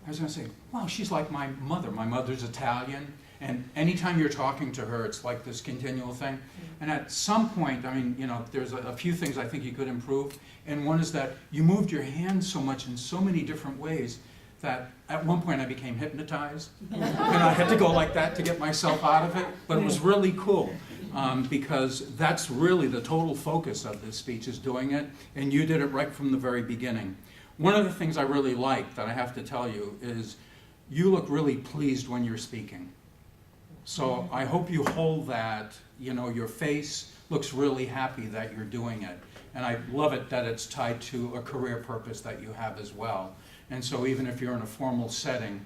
I was going to say, wow, she's like my mother. My mother's Italian, and anytime you're talking to her, it's like this continual thing. And at some point, I mean, you know, there's a few things I think you could improve, and one is that you moved your hands so much in so many different ways that at one point I became hypnotized. And I had to go like that to get myself out of it, but it was really cool. Because that's really the total focus of this speech, is doing it, and you did it right from the very beginning. One of the things I really like that I have to tell you is you look really pleased when you're speaking. So I hope you hold that, you know, your face looks really happy that you're doing it. And I love it that it's tied to a career purpose that you have as well. And so even if you're in a formal setting,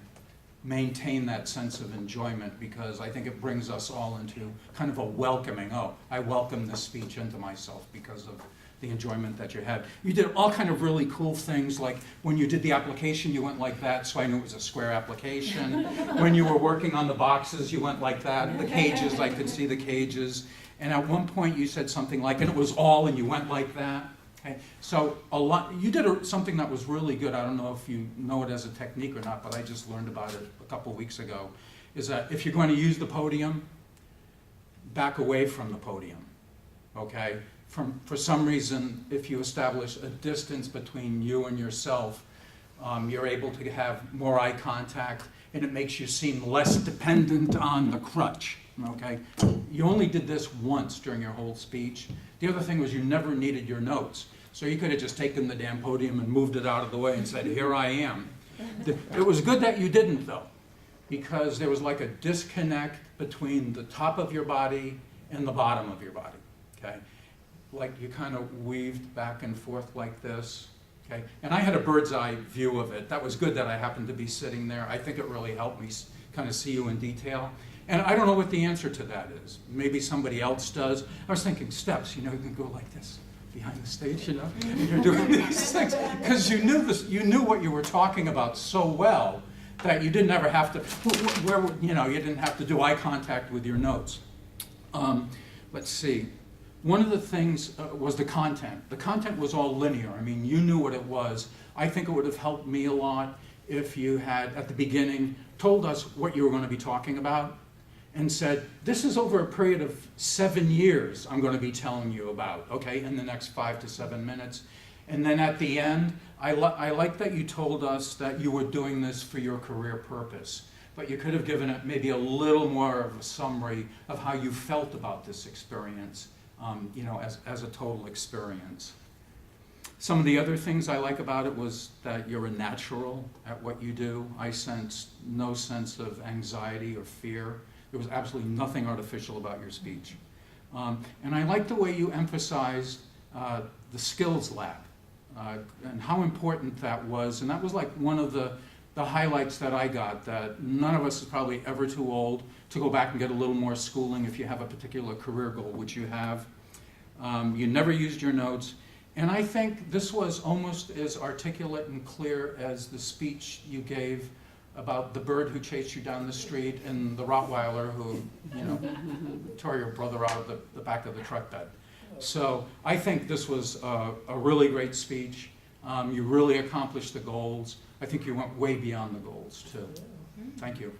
maintain that sense of enjoyment, because I think it brings us all into kind of a welcoming, oh, I welcome this speech into myself because of the enjoyment that you had. You did all kind of really cool things, like when you did the application, you went like that, so I knew it was a square application. When you were working on the boxes, you went like that. The cages, I could see the cages. And at one point you said something like, and it was all, and you went like that. Okay. So you did something that was really good. I don't know if you know it as a technique or not, but I just learned about it a couple weeks ago, is that if you're going to use the podium, back away from the podium, okay? For some reason, if you establish a distance between you and yourself, you're able to have more eye contact, and it makes you seem less dependent on the crutch, okay? You only did this once during your whole speech. The other thing was you never needed your notes. So you could have just taken the damn podium and moved it out of the way and said, here I am. It was good that you didn't, though, because there was like a disconnect between the top of your body and the bottom of your body, okay? Like you kind of weaved back and forth like this, okay? And I had a bird's eye view of it. That was good that I happened to be sitting there. I think it really helped me kind of see you in detail. And I don't know what the answer to that is. Maybe somebody else does. I was thinking steps, you know, you can go like this behind the stage, you know, and you're doing these things. Because you knew what you were talking about so well that you didn't ever have to, you know, you didn't have to do eye contact with your notes. Let's see. One of the things was the content. The content was all linear. I mean, you knew what it was. I think it would have helped me a lot if you had, at the beginning, told us what you were going to be talking about, and said, this is over a period of 7 years I'm going to be telling you about, okay, in the next 5 to 7 minutes. And then at the end, I like that you told us that you were doing this for your career purpose, but you could have given it maybe a little more of a summary of how you felt about this experience, you know, as a total experience. Some of the other things I like about it was that you're a natural at what you do. I sensed no sense of anxiety or fear. There was absolutely nothing artificial about your speech. And I like the way you emphasized the skills lab and how important that was. And that was like one of the highlights that I got, that none of us is probably ever too old to go back and get a little more schooling if you have a particular career goal, which you have. You never used your notes. And I think this was almost as articulate and clear as the speech you gave about the bird who chased you down the street and the Rottweiler who, you know, tore your brother out of the back of the truck bed. So I think this was a really great speech. You really accomplished the goals. I think you went way beyond the goals, too. Thank you.